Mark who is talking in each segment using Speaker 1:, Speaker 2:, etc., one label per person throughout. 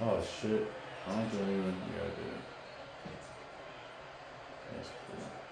Speaker 1: Oh shit. I don't even, yeah, I did. That's cool.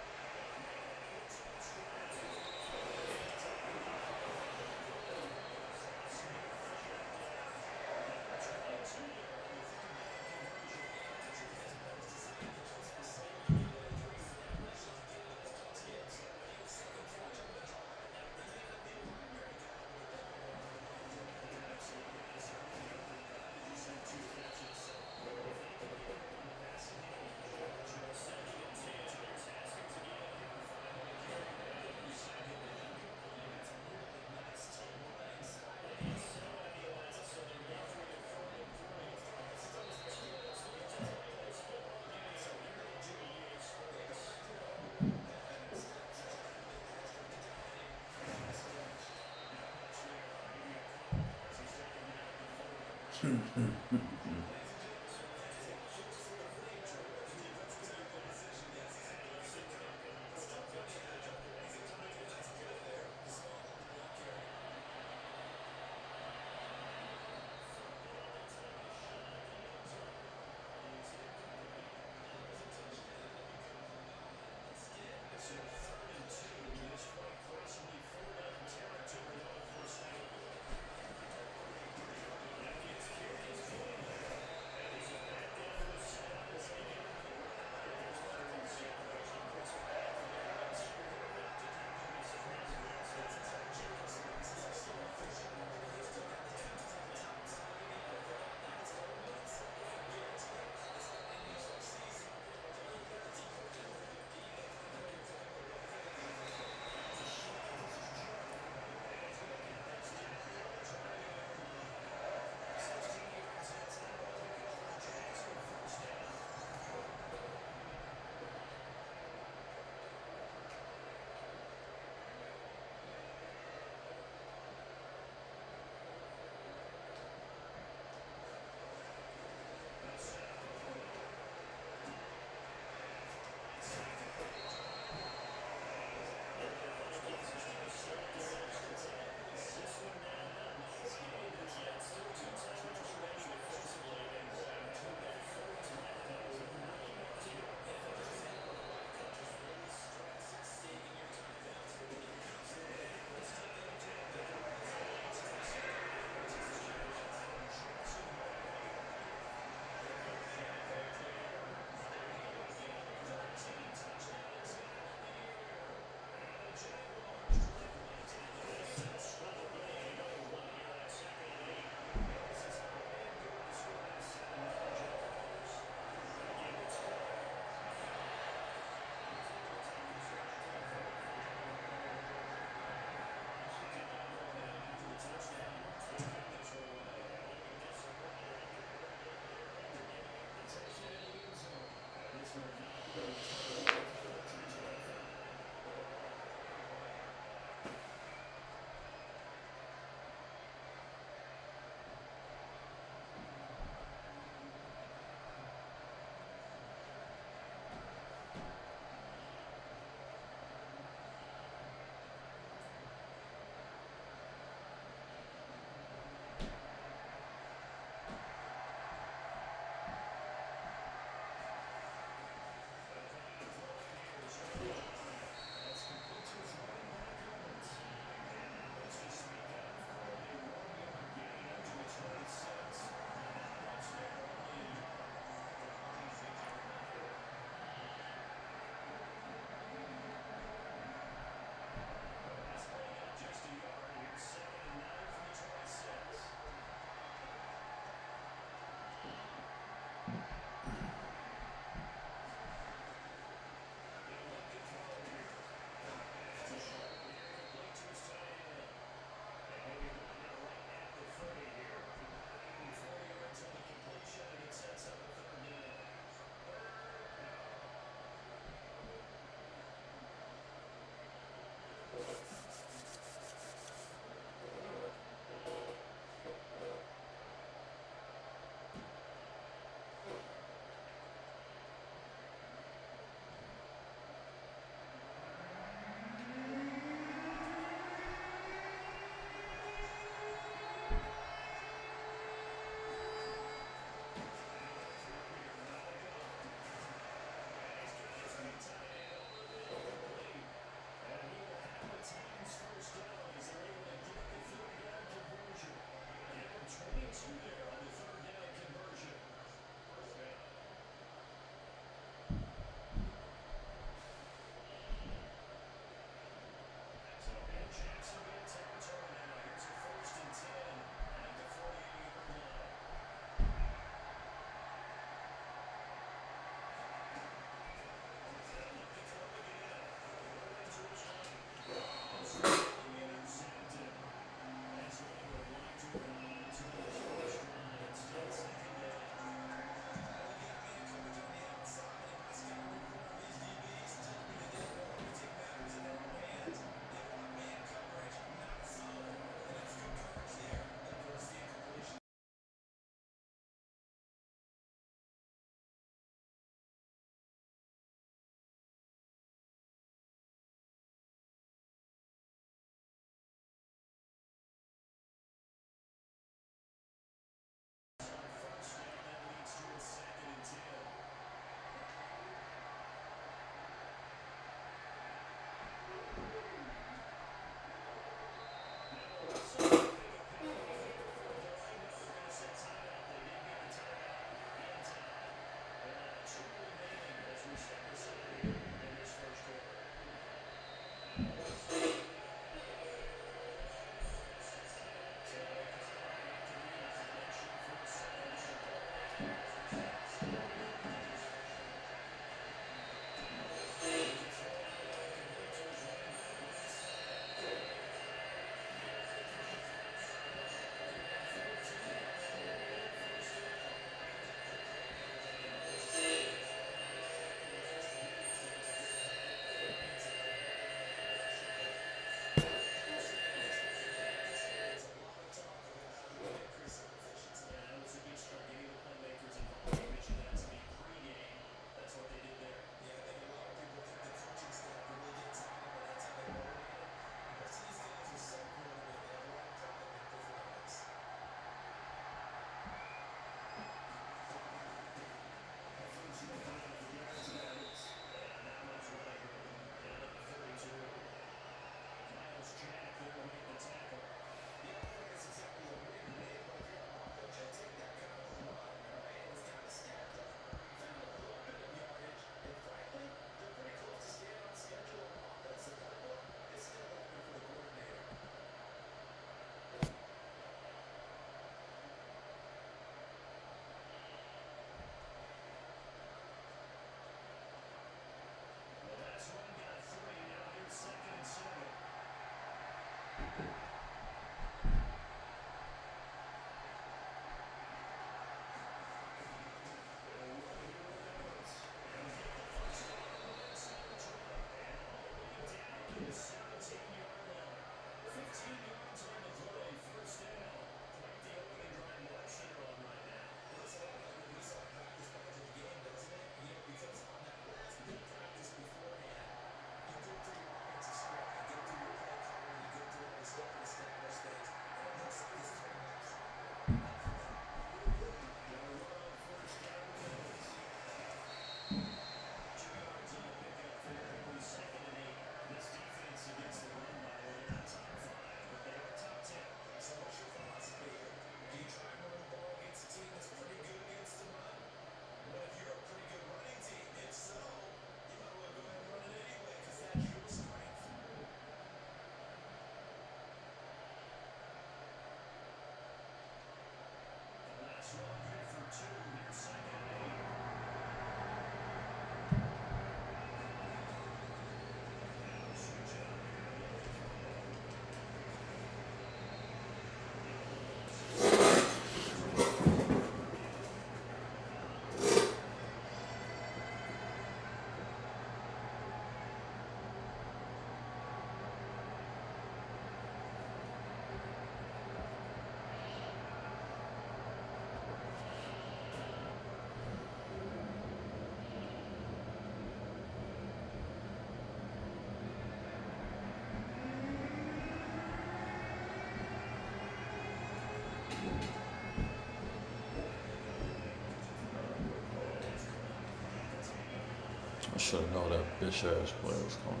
Speaker 1: I should have known that bitch ass play was coming.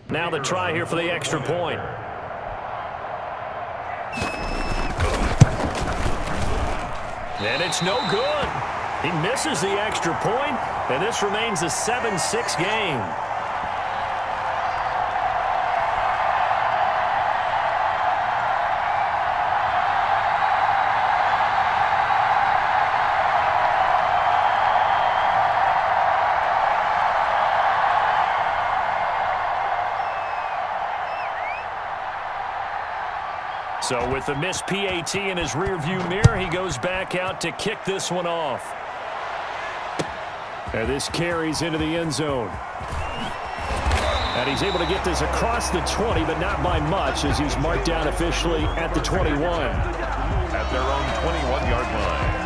Speaker 2: Now the try here for the extra point. And it's no good. He misses the extra point, and this remains a 7-6 game. So with the missed PAT in his rearview mirror, he goes back out to kick this one off. And this carries into the end zone. And he's able to get this across the 20, but not by much, as he's marked down officially at the 21.
Speaker 3: At their own 21-yard line.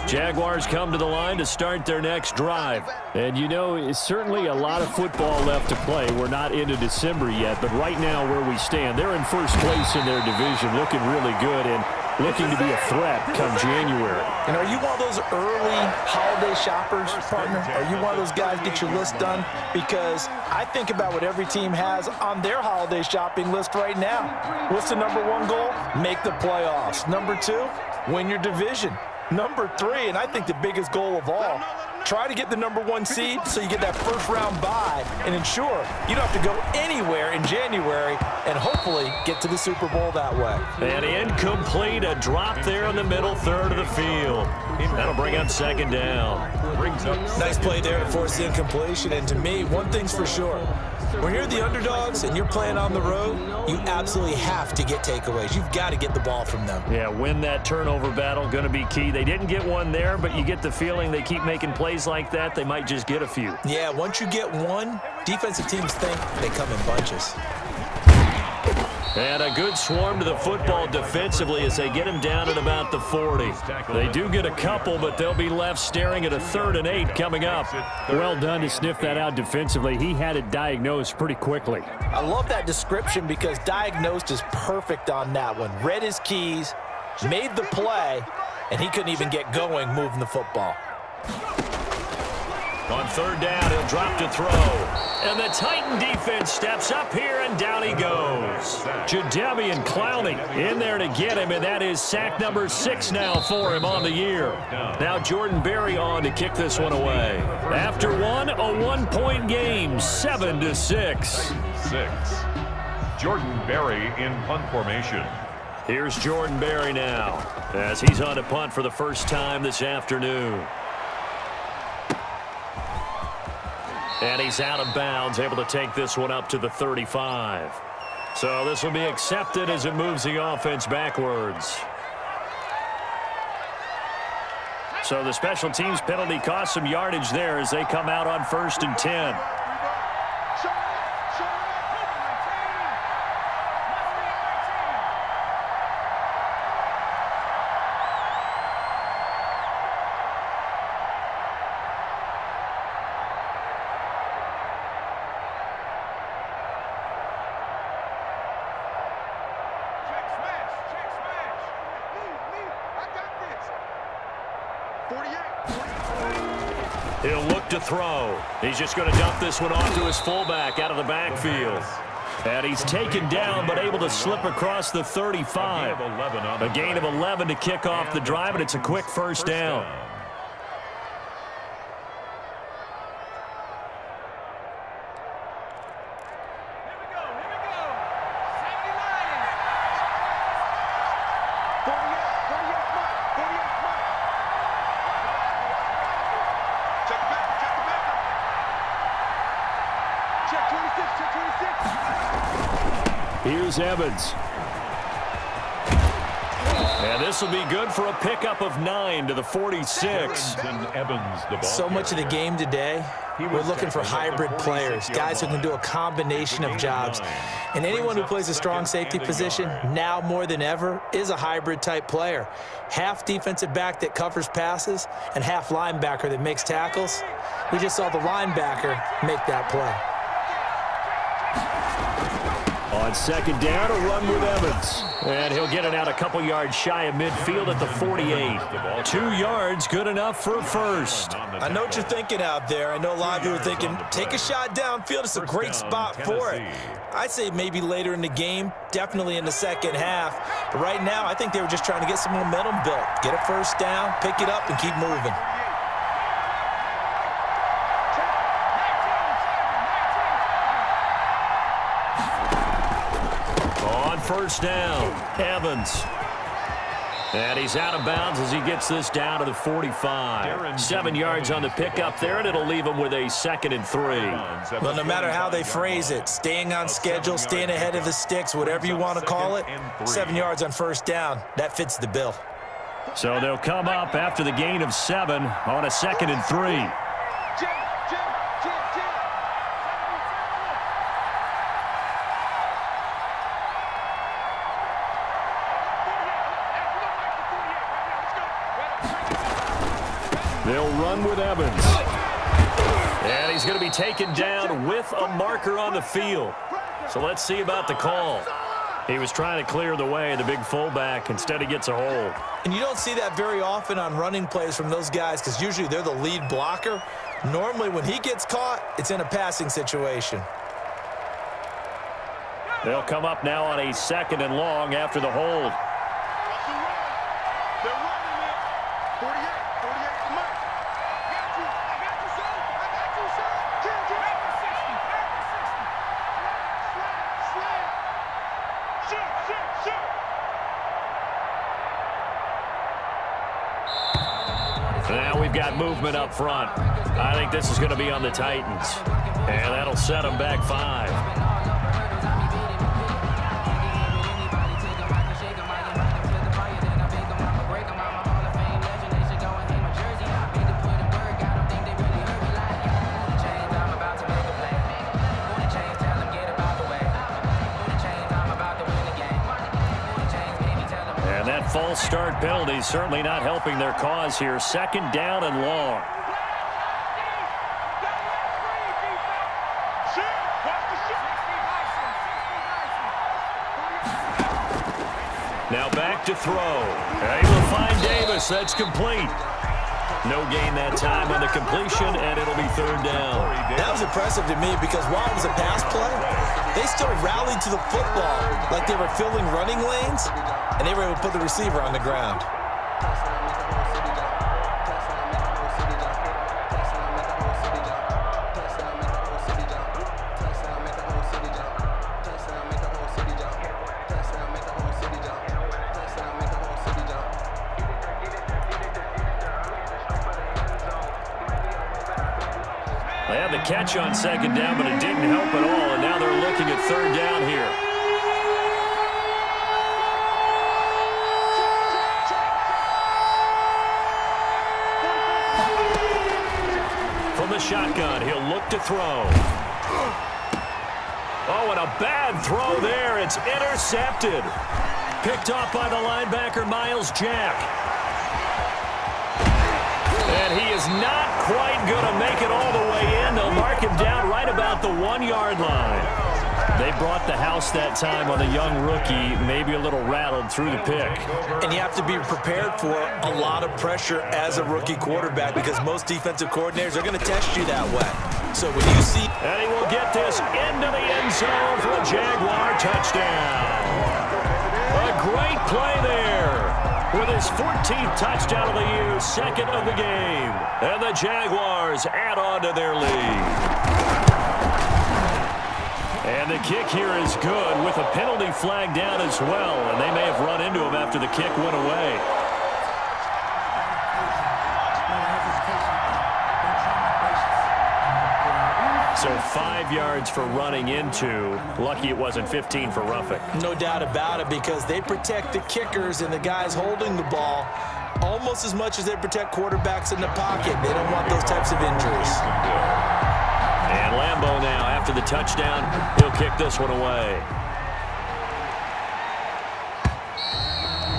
Speaker 2: Jaguars come to the line to start their next drive. And you know, it's certainly a lot of football left to play. We're not into December yet, but right now where we stand, they're in first place in their division, looking really good and looking to be a threat come January.
Speaker 4: And are you one of those early holiday shoppers, partner? Are you one of those guys get your list done? Because I think about what every team has on their holiday shopping list right now. What's the number one goal? Make the playoffs. Number two, win your division. Number three, and I think the biggest goal of all, try to get the number one seed so you get that first round bye and ensure you don't have to go anywhere in January and hopefully get to the Super Bowl that way.
Speaker 2: And incomplete, a drop there in the middle third of the field. That'll bring up second down.
Speaker 4: Nice play there to force the incompletion, and to me, one thing's for sure. When you're the underdogs and you're playing on the road, you absolutely have to get takeaways. You've got to get the ball from them.
Speaker 2: Yeah, win that turnover battle, going to be key. They didn't get one there, but you get the feeling they keep making plays like that, they might just get a few.
Speaker 4: Yeah, once you get one, defensive teams think they come in bunches.
Speaker 2: And a good swarm to the football defensively as they get him down at about the 40. They do get a couple, but they'll be left staring at a 3rd and 8 coming up. Well done to sniff that out defensively. He had it diagnosed pretty quickly.
Speaker 4: I love that description because diagnosed is perfect on that one. Read his keys, made the play, and he couldn't even get going moving the football.
Speaker 2: On third down, he'll drop to throw. And the Titan defense steps up here, and down he goes. Jadeveon Clowney in there to get him, and that is sack number 6 now for him on the year. Now Jordan Berry on to kick this one away. After one, a 1-point game, 7-6.
Speaker 3: Jordan Berry in punt formation.
Speaker 2: Here's Jordan Berry now as he's on to punt for the first time this afternoon. And he's out of bounds, able to take this one up to the 35. So this will be accepted as it moves the offense backwards. So the special teams penalty cost some yardage there as they come out on 1st and 10. He'll look to throw. He's just going to dump this one off to his fullback out of the backfield. And he's taken down but able to slip across the 35. A gain of 11 to kick off the drive, and it's a quick first down. Here's Evans. And this will be good for a pickup of 9 to the 46.
Speaker 4: So much of the game today, we're looking for hybrid players, guys who can do a combination of jobs. And anyone who plays a strong safety position, now more than ever, is a hybrid type player. Half defensive back that covers passes and half linebacker that makes tackles. We just saw the linebacker make that play.
Speaker 2: On second down, a run with Evans. And he'll get it out a couple yards shy of midfield at the 48. 2 yards, good enough for a first.
Speaker 4: I know what you're thinking out there. I know a lot of you are thinking, take a shot downfield. It's a great spot for it. I'd say maybe later in the game, definitely in the second half. But right now, I think they were just trying to get some momentum built. Get a first down, pick it up, and keep moving.
Speaker 2: First down, Evans. And he's out of bounds as he gets this down to the 45. 7 yards on the pickup there, and it'll leave him with a 2nd and 3.
Speaker 4: Well, no matter how they phrase it, staying on schedule, staying ahead of the sticks, whatever you want to call it, 7 yards on first down, that fits the bill.
Speaker 2: So they'll come up after the gain of 7 on a 2nd and 3. They'll run with Evans. And he's going to be taken down with a marker on the field. So let's see about the call. He was trying to clear the way, the big fullback. Instead, he gets a hold.
Speaker 4: And you don't see that very often on running plays from those guys because usually they're the lead blocker. Normally, when he gets caught, it's in a passing situation.
Speaker 2: They'll come up now on a 2nd and long after the hold. Now we've got movement up front. I think this is going to be on the Titans. And that'll set them back 5. False start penalty certainly not helping their cause here. 2nd down and long. Now back to throw. Able to find Davis. That's complete. No gain that time on the completion, and it'll be third down.
Speaker 4: That was impressive to me because while it was a pass play, they still rallied to the football like they were filling running lanes, and they were able to put the receiver on the ground.
Speaker 2: They had the catch on second down, but it didn't help at all, and now they're looking at third down here. From the shotgun, he'll look to throw. Oh, and a bad throw there. It's intercepted. Picked off by the linebacker, Miles Jack. And he is not quite going to make it all the way in. They'll mark him down right about the 1-yard line. They brought the house that time on the young rookie, maybe a little rattled through the pick.
Speaker 4: And you have to be prepared for a lot of pressure as a rookie quarterback because most defensive coordinators are going to test you that way. So when you see...
Speaker 2: And he will get this into the end zone for a Jaguar touchdown. A great play there. With his 14th touchdown of the year, second of the game. And the Jaguars add on to their lead. And the kick here is good with a penalty flag down as well. And they may have run into him after the kick went away. So 5 yards for running into. Lucky it wasn't 15 for roughing.
Speaker 4: No doubt about it because they protect the kickers and the guys holding the ball almost as much as they protect quarterbacks in the pocket. They don't want those types of injuries.
Speaker 2: And Lambeau now, after the touchdown, he'll kick this one away.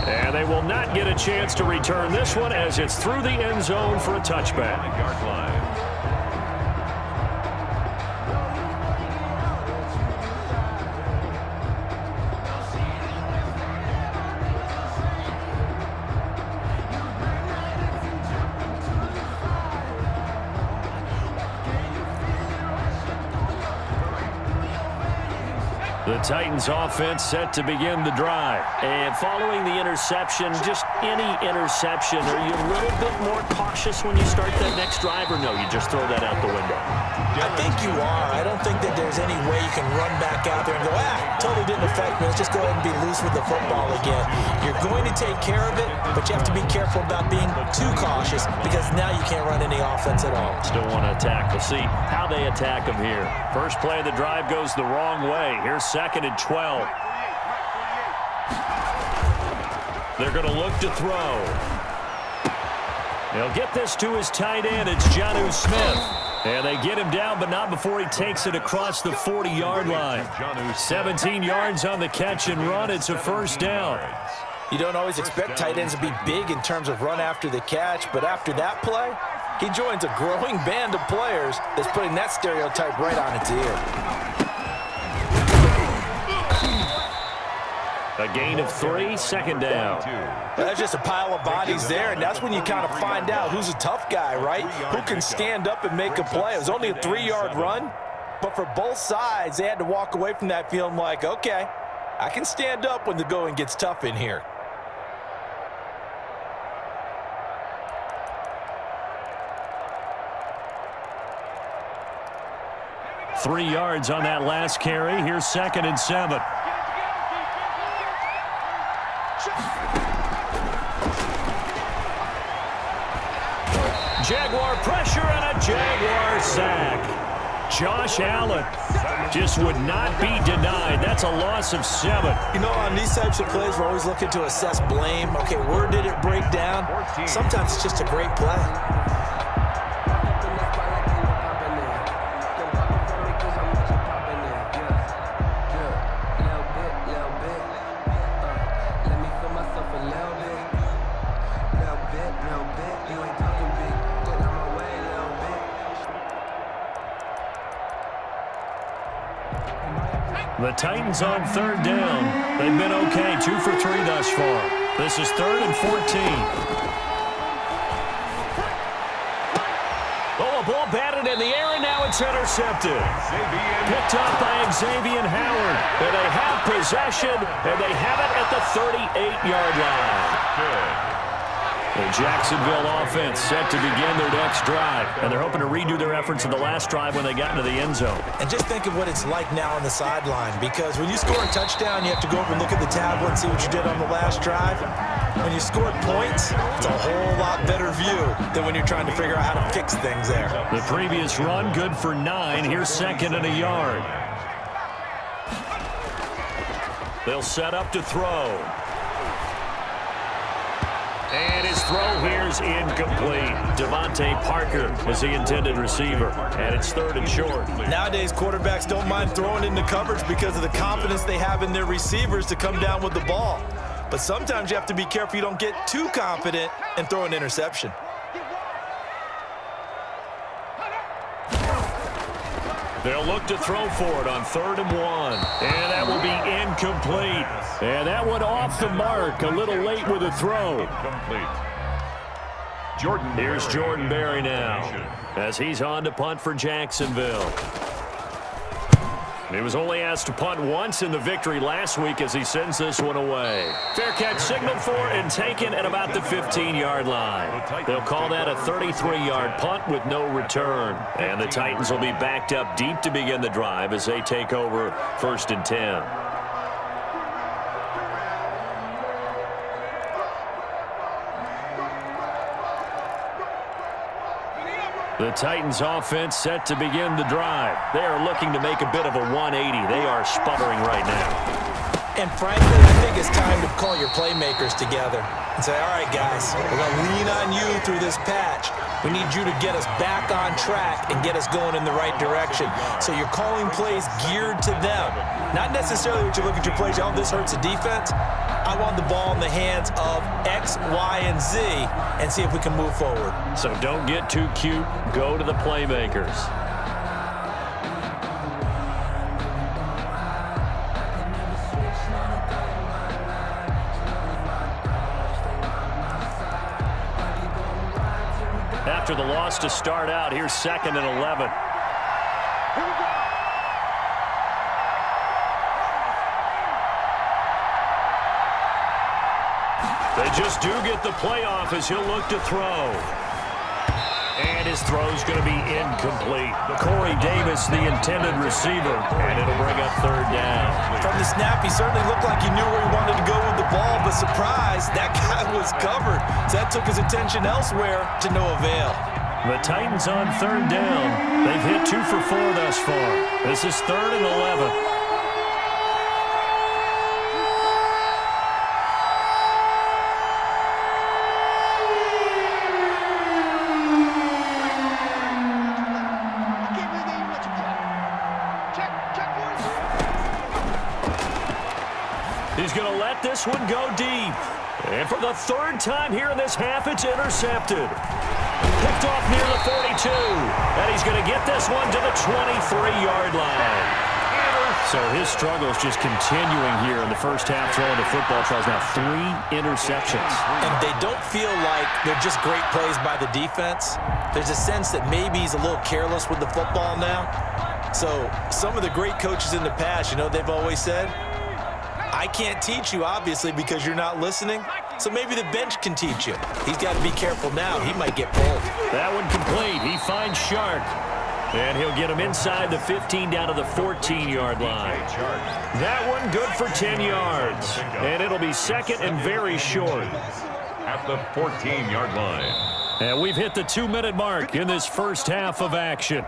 Speaker 2: And they will not get a chance to return this one as it's through the end zone for a touchback. Yard line. The Titans offense set to begin the drive. And following the interception, just any interception, are you a little bit more cautious when you start that next drive, or no, you just throw that out the window?
Speaker 4: I think you are. I don't think that there's any way you can run back out there and go, totally didn't affect me. Let's just go ahead and be loose with the football again. You're going to take care of it, but you have to be careful about being too cautious because now you can't run any offense at all.
Speaker 2: Still want to attack. We'll see how they attack them here. First play of the drive goes the wrong way. Here's second and 12. They're going to look to throw. He'll get this to his tight end. It's Jonnu Smith. And they get him down, but not before he takes it across the 40-yard line. 17 yards on the catch and run. It's a first down.
Speaker 4: You don't always expect tight ends to be big in terms of run after the catch, but after that play, he joins a growing band of players that's putting that stereotype right on its ear.
Speaker 2: A gain of 3, second down.
Speaker 4: That's just a pile of bodies there, and that's when you kind of find out who's a tough guy, right? Who can stand up and make a play. It was only a 3-yard run, but for both sides, they had to walk away from that feeling like, okay, I can stand up when the going gets tough in here.
Speaker 2: Three yards on that last carry. Here's second and 7. Jaguar pressure and a Jaguar sack. Josh Allen just would not be denied. That's a loss of 7.
Speaker 4: You know, on these types of plays, we're always looking to assess blame. Okay, where did it break down? Sometimes it's just a great play.
Speaker 2: The Titans on third down. They've been okay, 2 for 3 thus far. This is 3rd and 14. in the air, and now it's intercepted. Picked up by Xavier Howard. And they have possession, and they have it at the 38-yard line. The Jacksonville offense set to begin their next drive, and they're hoping to redo their efforts in the last drive when they got into the end zone.
Speaker 4: And just think of what it's like now on the sideline, because when you score a touchdown, you have to go over and look at the tablet and see what you did on the last drive. When you scored points, it's a whole lot better view than when you're trying to figure out how to fix things there.
Speaker 2: The previous run, good for 9. Here's 2nd and a yard. They'll set up to throw. And his throw here's incomplete. Devontae Parker is the intended receiver, and it's 3rd and short.
Speaker 4: Nowadays, quarterbacks don't mind throwing into coverage because of the confidence they have in their receivers to come down with the ball. But sometimes you have to be careful you don't get too confident and throw an interception.
Speaker 2: They'll look to throw for it on 3rd and 1. And that will be incomplete. And that one off the mark. A little late with a throw. Here's Jordan Berry now as he's on to punt for Jacksonville. He was only asked to punt once in the victory last week as he sends this one away. Fair catch signaled for and taken at about the 15-yard line. They'll call that a 33-yard punt with no return. And the Titans will be backed up deep to begin the drive as they take over 1st and 10. The Titans offense set to begin the drive. They are looking to make a bit of a 180. They are sputtering right now.
Speaker 4: And frankly, I think it's time to call your playmakers together and say, all right, guys, we're going to lean on you through this patch. We need you to get us back on track and get us going in the right direction. So you're calling plays geared to them. Not necessarily what you look at your plays, oh, this hurts the defense. I want the ball in the hands of X, Y, and Z and see if we can move forward.
Speaker 2: So don't get too cute. Go to the playmakers. After the loss to start out, here's 2nd and 11. They just do get the playoff as he'll look to throw. And his throw's going to be incomplete. Corey Davis, the intended receiver, and it'll bring up 3rd down.
Speaker 4: From the snap, he certainly looked like he knew where he wanted to go with the ball, but surprise, that guy was covered. So that took his attention elsewhere to no avail.
Speaker 2: The Titans on 3rd down. They've hit 2 for 4 thus far. This is 3rd and 11. He's going to let this one go deep. And for the 3rd time here in this half, it's intercepted. Picked off near the 42. And he's going to get this one to the 23-yard line. So his struggles just continuing here in the first half throwing the football. Tries now 3 interceptions.
Speaker 4: And they don't feel like they're just great plays by the defense. There's a sense that maybe he's a little careless with the football now. So some of the great coaches in the past, you know, they've always said, I can't teach you, obviously, because you're not listening. So maybe the bench can teach you. He's got to be careful now. He might get pulled.
Speaker 2: That one complete. He finds Shark. And he'll get him inside the 15 down to the 14-yard line. That one good for 10 yards. And it'll be 2nd and very short.
Speaker 3: At the 14-yard line.
Speaker 2: And we've hit the 2-minute mark in this first half of action.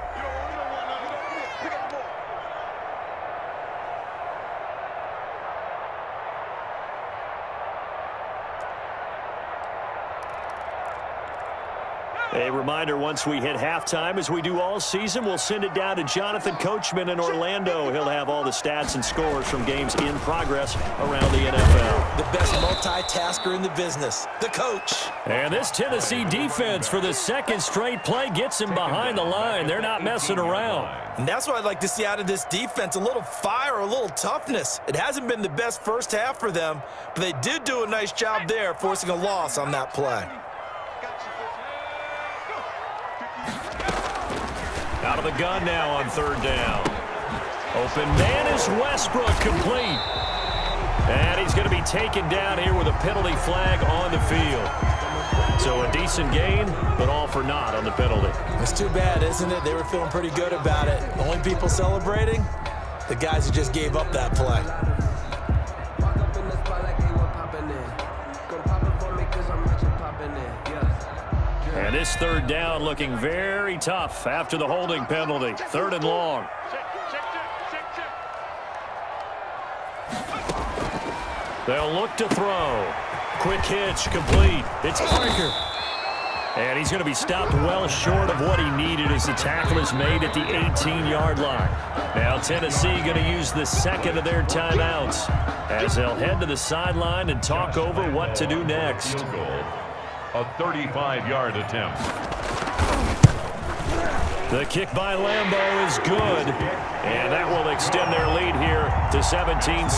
Speaker 2: A reminder, once we hit halftime, as we do all season, we'll send it down to Jonathan Coachman in Orlando. He'll have all the stats and scores from games in progress around the NFL.
Speaker 4: The best multitasker in the business, the coach.
Speaker 2: And this Tennessee defense for the 2nd straight play gets him behind the line. They're not messing around.
Speaker 4: And that's what I'd like to see out of this defense, a little fire, a little toughness. It hasn't been the best first half for them, but they did do a nice job there, forcing a loss on that play.
Speaker 2: Out of the gun now on third down. Open man is Westbrook, complete. And he's going to be taken down here with a penalty flag on the field. So a decent gain, but all for naught on the penalty.
Speaker 4: It's too bad, isn't it? They were feeling pretty good about it. The only people celebrating, the guys who just gave up that play.
Speaker 2: And this third down looking very tough after the holding penalty. Third and long. They'll look to throw. Quick hitch, complete. It's Parker. And he's going to be stopped well short of what he needed as the tackle is made at the 18-yard line. Now Tennessee going to use the second of their timeouts as they'll head to the sideline and talk over what to do next.
Speaker 3: Field goal, a 35-yard attempt.
Speaker 2: The kick by Lambeau is good, and that will extend their lead here to 17-6.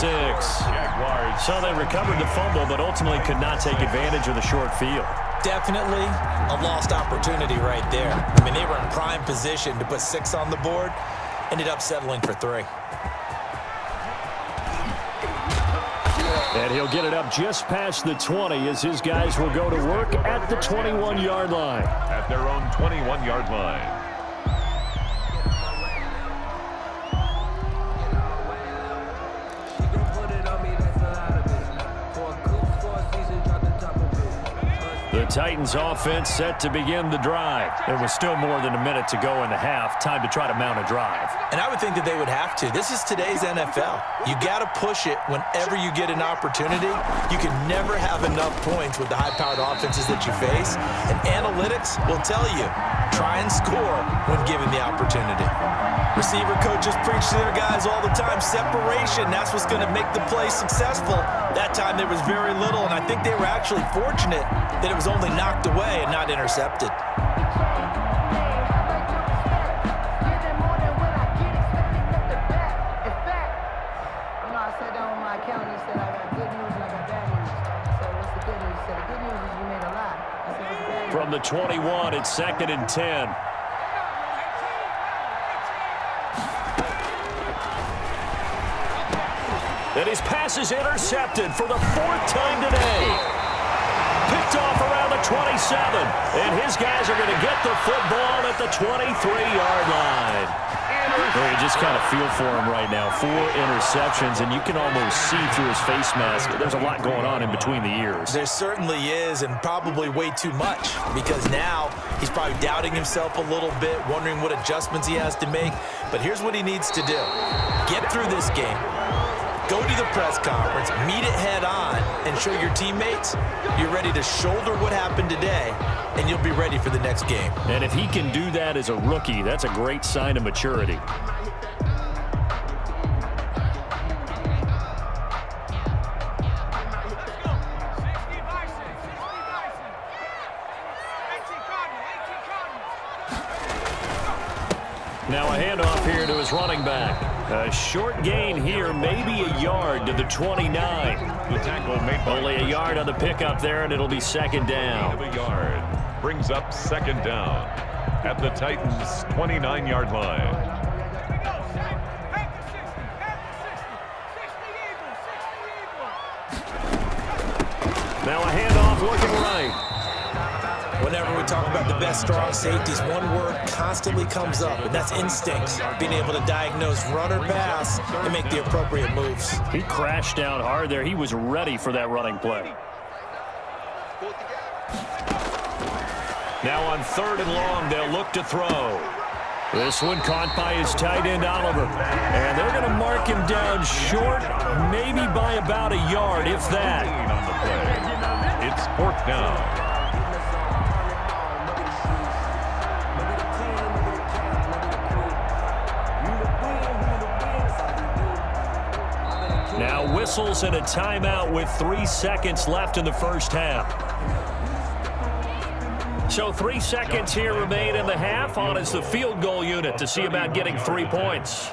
Speaker 2: So they recovered the fumble, but ultimately could not take advantage of the short field.
Speaker 4: Definitely a lost opportunity right there. I mean, they were in prime position to put 6 on the board, ended up settling for 3.
Speaker 2: And he'll get it up just past the 20 as his guys will go to work at the 21-yard line.
Speaker 3: At their own 21-yard line.
Speaker 2: The Titans offense set to begin the drive. There was still more than a minute to go in the half. Time to try to mount a drive.
Speaker 4: And I would think that they would have to. This is today's NFL. You got to push it whenever you get an opportunity. You can never have enough points with the high-powered offenses that you face. And analytics will tell you, try and score when given the opportunity. Receiver coaches preach to their guys all the time. Separation, that's what's going to make the play successful. That time there was very little, and I think they were actually fortunate that it was only knocked away and not intercepted.
Speaker 2: From the 21, it's 2nd and 10. And his pass is intercepted for the 4th time today. Picked off around the 27. And his guys are going to get the football at the 23-yard line. Well, you just kind of feel for him right now. 4 interceptions, and you can almost see through his face mask. There's a lot going on in between the ears.
Speaker 4: There certainly is, and probably way too much, because now he's probably doubting himself a little bit, wondering what adjustments he has to make. But here's what he needs to do. Get through this game. Go to the press conference, meet it head on, and show your teammates you're ready to shoulder what happened today, and you'll be ready for the next game.
Speaker 2: And if he can do that as a rookie, that's a great sign of maturity. Now a handoff here to his running back. A short gain here, maybe a yard to the 29.
Speaker 3: The tackle made by
Speaker 2: only a yard on the pickup there, and it'll be 2nd down.
Speaker 3: a yard. Brings up 2nd down at the Titans' 29-yard line.
Speaker 2: Now a handoff looking right.
Speaker 4: Whenever we talk about the best strong safeties, one word constantly comes up, and that's instincts. Being able to diagnose run or pass and make the appropriate moves.
Speaker 2: He crashed down hard there. He was ready for that running play. Now on 3rd and long, they'll look to throw. This one caught by his tight end, Oliver. And they're going to mark him down short, maybe by about a yard, if that.
Speaker 3: On the play. It's 4th down.
Speaker 2: Now whistles and a timeout with 3 seconds left in the first half. So 3 seconds here remain in the half. On is the field goal unit to see about getting 3 points.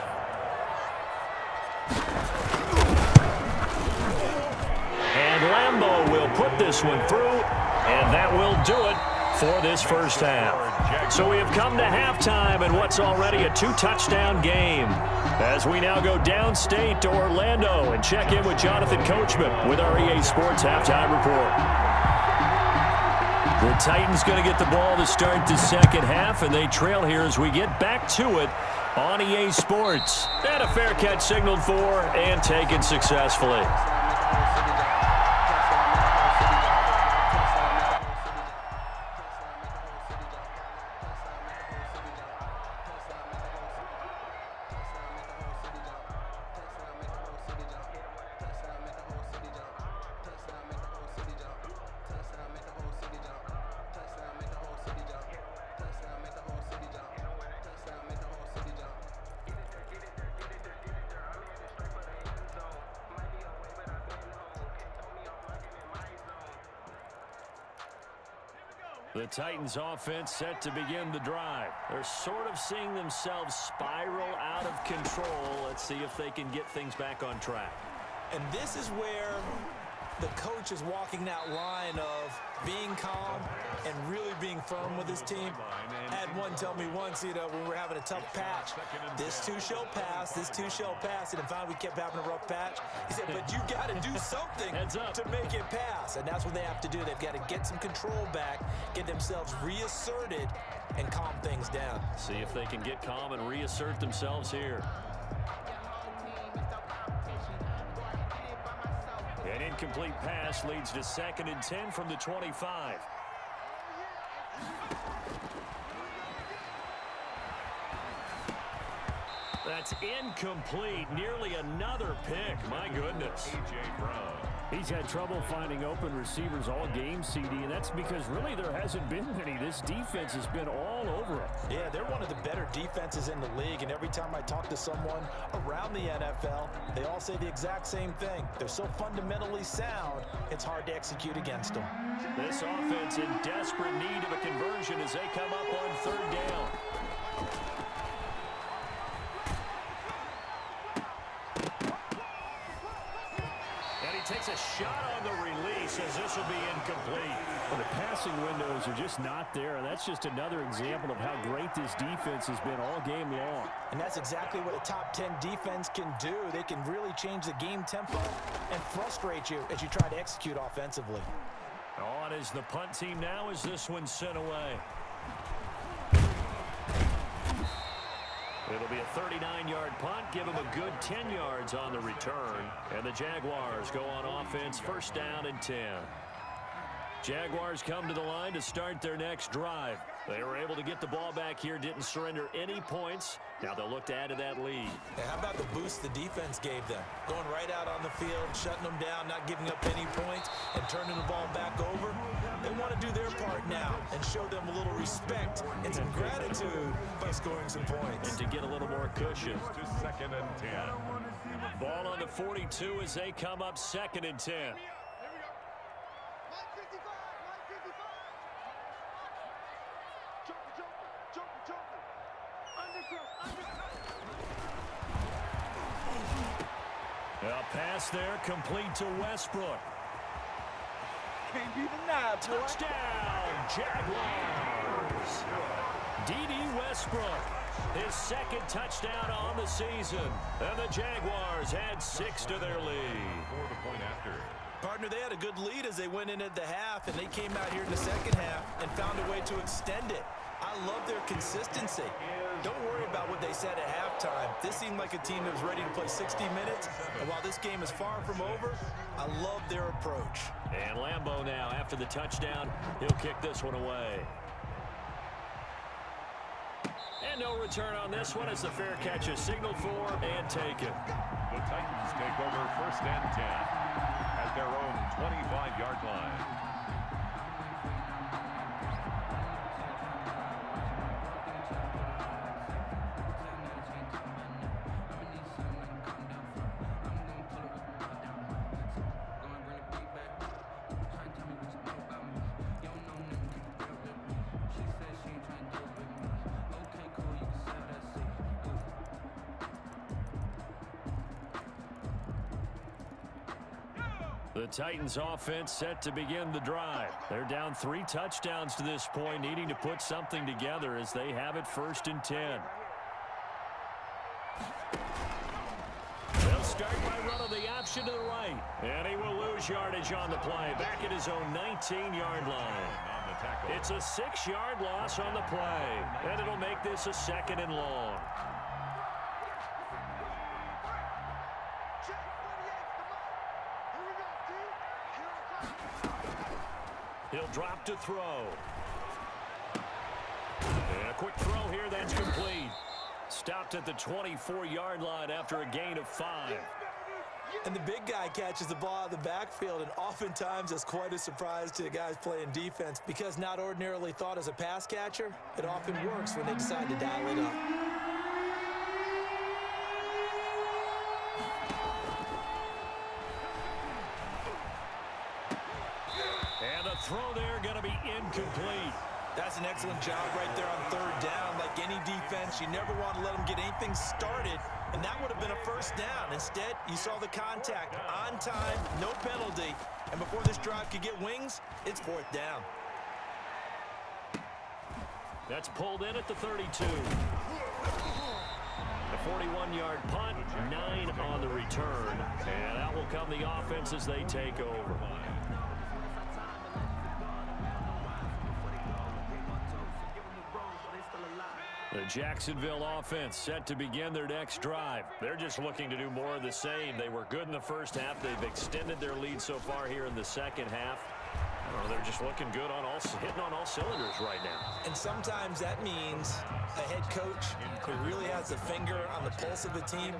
Speaker 2: And Lambeau will put this one through, and that will do it. for this first half. So we have come to halftime in what's already a 2-touchdown game. As we now go downstate to Orlando and check in with Jonathan Coachman with our EA Sports Halftime Report. The Titans going to get the ball to start the second half, and they trail here as we get back to it on EA Sports. And a fair catch signaled for and taken successfully. The Titans offense set to begin the drive. They're sort of seeing themselves spiral out of control. Let's see if they can get things back on track.
Speaker 4: And this is where the coach is walking that line of being calm and really being firm with his team. I had one tell me once, when we were having a tough patch, this too shall pass, this too shall pass. And finally we kept having a rough patch. He said, but you got to do something to make it pass. And that's what they have to do. They've got to get some control back, get themselves reasserted, and calm things down.
Speaker 2: See if they can get calm and reassert themselves here. An incomplete pass leads to 2nd and 10 from the 25. That's incomplete. Nearly another pick. My goodness. He's had trouble finding open receivers all game, CD, and that's because really there hasn't been many. This defense has been all over him.
Speaker 4: Yeah, they're one of the better defenses in the league, and every time I talk to someone around the NFL, they all say the exact same thing. They're so fundamentally sound, it's hard to execute against them.
Speaker 2: This offense in desperate need of a conversion as they come up on 3rd down. Takes a shot on the release as this will be incomplete. Well, the passing windows are just not there. That's just another example of how great this defense has been all game long.
Speaker 4: And that's exactly what a top 10 defense can do. They can really change the game tempo and frustrate you as you try to execute offensively.
Speaker 2: On is the punt team now as this one's sent away. It'll be a 39-yard punt. Give them a good 10 yards on the return. And the Jaguars go on offense, 1st down and 10. Jaguars come to the line to start their next drive. They were able to get the ball back here, didn't surrender any points. Now they'll look to add to that lead.
Speaker 4: How about the boost the defense gave them? Going right out on the field, shutting them down, not giving up any points, and turning the ball back over. They want to do their part now and show them a little respect and some gratitude by scoring some points.
Speaker 2: And to get a little more cushion.
Speaker 3: To 2nd and 10.
Speaker 2: Ball on the 42 as they come up 2nd and 10. A pass there complete to Westbrook.
Speaker 4: Can't be denied, boy.
Speaker 2: Touchdown, Jaguars. D.D. Westbrook, his 2nd touchdown on the season. And the Jaguars add 6 to their lead.
Speaker 3: For the point after.
Speaker 4: Partner, they had a good lead as they went into the half, and they came out here in the second half and found a way to extend it. I love their consistency. Don't worry about what they said at halftime. This seemed like a team that was ready to play 60 minutes. And while this game is far from over, I love their approach.
Speaker 2: And Lambeau now, after the touchdown, he'll kick this one away. And no return on this one as the fair catch is signaled for and taken.
Speaker 3: The Titans take over 1st and 10 at their own 25-yard line.
Speaker 2: The Titans offense set to begin the drive. They're down 3 touchdowns to this point, needing to put something together as they have it 1st and 10. They'll start by running the option to the right. And he will lose yardage on the play, back at his own 19-yard line. It's a 6-yard loss on the play, and it'll make this a 2nd and long. He'll drop to throw. And a quick throw here, that's complete. Stopped at the 24-yard line after a gain of 5.
Speaker 4: And the big guy catches the ball out of the backfield, and oftentimes it's quite a surprise to the guys playing defense because not ordinarily thought as a pass catcher, it often works when they decide to dial it up.
Speaker 2: And the throw there going to be incomplete.
Speaker 4: That's an excellent job right there on 3rd down. Like any defense, you never want to let them get anything started, and that would have been a 1st down. Instead, you saw the contact on time, no penalty, and before this drive could get wings, it's 4th down.
Speaker 2: That's pulled in at the 32. A 41-yard punt, 9 on the return, and that will come the offense as they take over. The Jacksonville offense set to begin their next drive. They're just looking to do more of the same. They were good in the 1st half. They've extended their lead so far here in the 2nd half. They're just looking good on hitting on all cylinders right now.
Speaker 4: And sometimes that means a head coach who really has a finger on the pulse of the team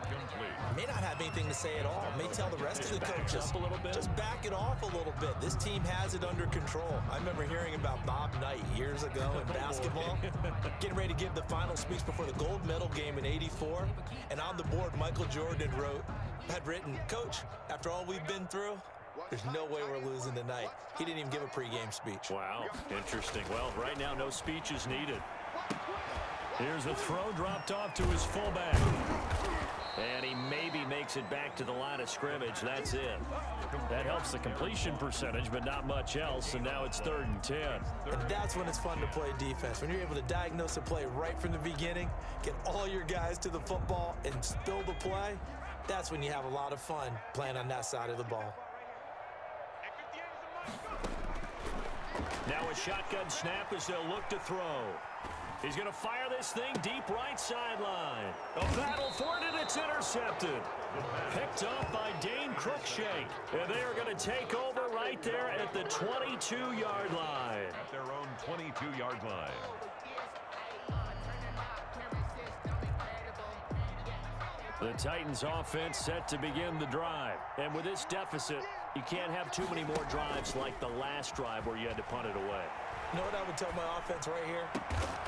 Speaker 4: may not have anything to say at all. May tell the rest of the coaches, just back it off a little bit. This team has it under control. I remember hearing about Bob Knight years ago in basketball, getting ready to give the final speech before the gold medal game in '84. And on the board, Michael Jordan had written, "Coach, after all we've been through, there's no way we're losing tonight." He didn't even give a pregame speech.
Speaker 2: Wow, interesting. Well, right now, no speech is needed. Here's a throw dropped off to his fullback. And he maybe makes it back to the line of scrimmage. That's it. That helps the completion percentage, but not much else. And now it's 3rd and 10.
Speaker 4: And that's when it's fun to play defense. When you're able to diagnose a play right from the beginning, get all your guys to the football, and spill the play, that's when you have a lot of fun playing on that side of the ball.
Speaker 2: Now a shotgun snap as they'll look to throw. He's going to fire this thing deep right sideline. A battle for it, and it's intercepted. Picked off by Dane Cruikshank. And they are going to take over right there at the 22-yard line.
Speaker 3: At their own 22-yard line.
Speaker 2: The Titans offense set to begin the drive. And with this deficit, you can't have too many more drives like the last drive where you had to punt it away.
Speaker 4: You know what I would tell my offense right here?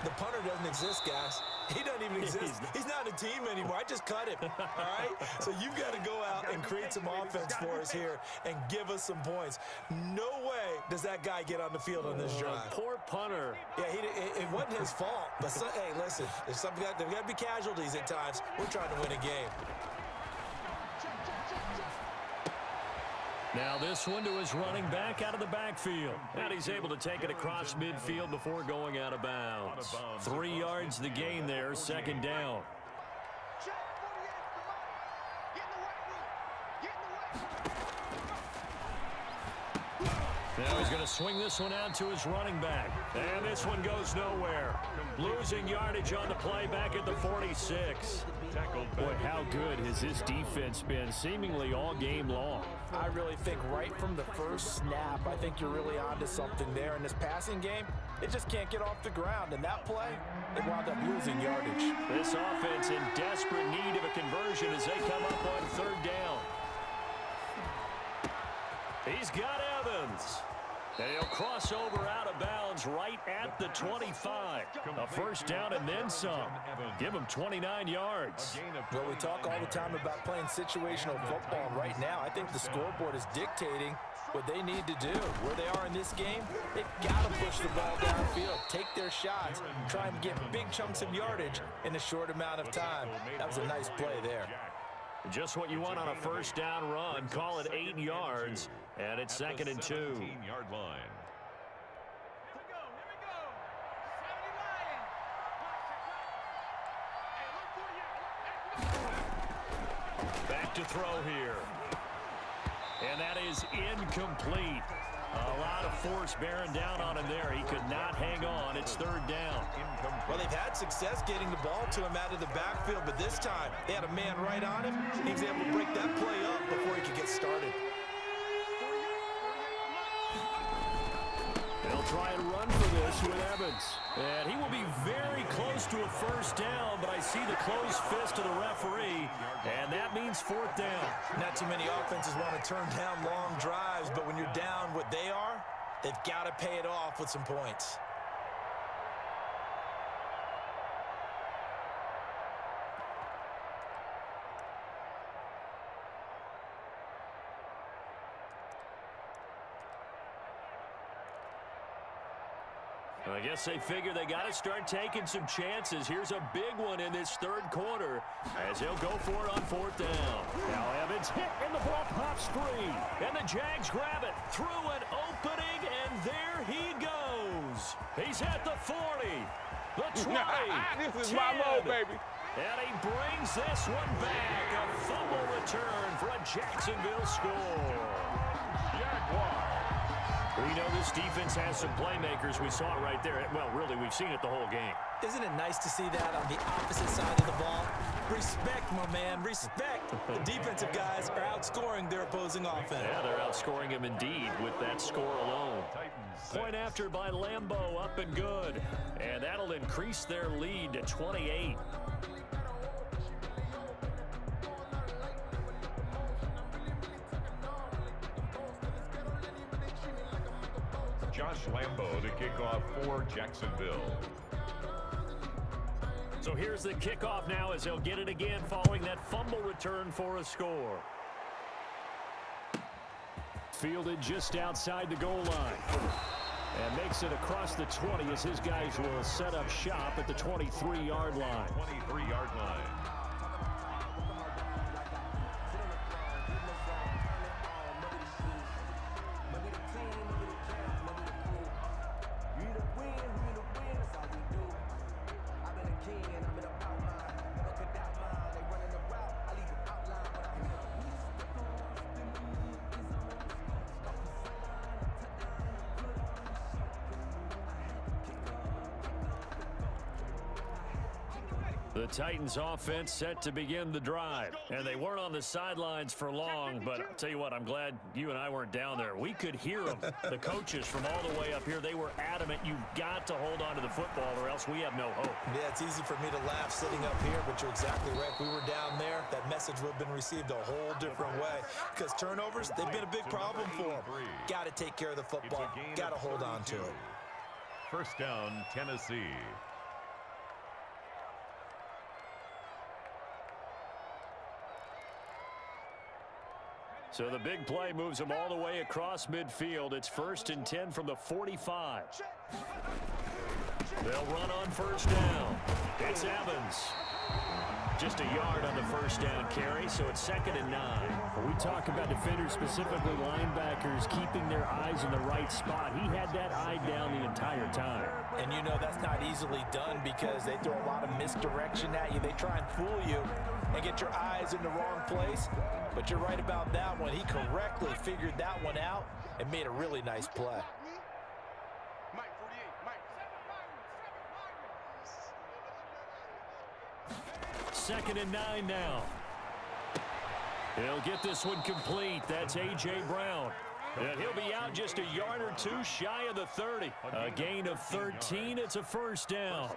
Speaker 4: The punter doesn't exist, guys. He doesn't even exist. He's not a team anymore. I just cut him, all right? So you've got to go out and create some offense for us here and give us some points. No way does that guy get on the field on this drive.
Speaker 2: Poor punter.
Speaker 4: Yeah, it wasn't his fault. But, hey, listen, there's got to be casualties at times. We're trying to win a game.
Speaker 2: Now this one to his running back out of the backfield. And he's able to take it across midfield before going out of bounds. 3 yards the gain there, 2nd down. Now he's going to swing this one out to his running back. And this one goes nowhere. Losing yardage on the play back at the 46. Boy, how good has this defense been seemingly all game long?
Speaker 4: I really think right from the first snap, I think you're really onto something there. In this passing game, it just can't get off the ground. And that play, they wound up losing yardage.
Speaker 2: This offense in desperate need of a conversion as they come up on 3rd down. He's got Evans. And he'll cross over out of bounds right at the 25. A 1st down and then some. Give him 29 yards.
Speaker 4: Well, we talk all the time about playing situational football. Right now, I think the scoreboard is dictating what they need to do. Where they are in this game, they've got to push the ball downfield, take their shots, try and get big chunks of yardage in a short amount of time. That was a nice play there.
Speaker 2: Just what you want on a 1st down run. Call it 8 yards. And it's second and 2.
Speaker 3: 17-yard line.
Speaker 2: Back to throw here. And that is incomplete. A lot of force bearing down on him there. He could not hang on. It's third down.
Speaker 4: Well, they've had success getting the ball to him out of the backfield, but this time they had a man right on him. He was able to break that play up before he could get started.
Speaker 2: They'll try and run for this with Evans. And he will be very close to a first down, but I see the closed fist of the referee, and that means fourth down.
Speaker 4: Not too many offenses want to turn down long drives, but when you're down what they are, they've got to pay it off with some points.
Speaker 2: I guess they figure they got to start taking some chances. Here's a big one in this third quarter as he'll go for it on fourth down. Now Evans hit and the ball pops free. And the Jags grab it through an opening, and there he goes. He's at the 40, the 20,
Speaker 5: This is
Speaker 2: 10,
Speaker 5: my mode, baby.
Speaker 2: and he brings this one back. A fumble return for a Jacksonville score. Jaguars. We know this defense has some playmakers. We saw it right there. Well, really, we've seen it the whole game.
Speaker 4: Isn't it nice to see that on the opposite side of the ball? Respect, my man, respect. The defensive guys are outscoring their opposing offense.
Speaker 2: Yeah, they're outscoring him indeed with that score alone. Point after by Lambeau, up and good. And that'll increase their lead to 28.
Speaker 3: Josh Lambeau to kick off for Jacksonville.
Speaker 2: So here's the kickoff now as they'll get it again following that fumble return for a score. Fielded just outside the goal line. And makes it across the 20 as his guys will set up shop at the 23-yard line.
Speaker 3: 23-yard line.
Speaker 2: The Titans offense set to begin the drive. And they weren't on the sidelines for long, but I'll tell you what, I'm glad you and I weren't down there. We could hear them. The coaches from all the way up here, they were adamant. You've got to hold on to the football or else we have no hope.
Speaker 4: Yeah, it's easy for me to laugh sitting up here, but you're exactly right. If we were down there, that message would have been received a whole different way. Because turnovers, they've been a big problem for them. Got to take care of the football. Got to hold on to it.
Speaker 3: First down, Tennessee.
Speaker 2: So the big play moves them all the way across midfield. It's 1st and 10 from the 45. They'll run on first down. It's Evans. Just a yard on the first down carry, so it's 2nd and 9. We talk about defenders, specifically linebackers, keeping their eyes in the right spot. He had that eye down the entire time.
Speaker 4: And you know that's not easily done because they throw a lot of misdirection at you. They try and fool you and get your eyes in the wrong place. But you're right about that one. He correctly figured that one out and made a really nice play.
Speaker 2: 2nd and 9 now. He'll get this one complete. That's A.J. Brown. And he'll be out just a yard or two shy of the 30. A gain of 13. It's a first down.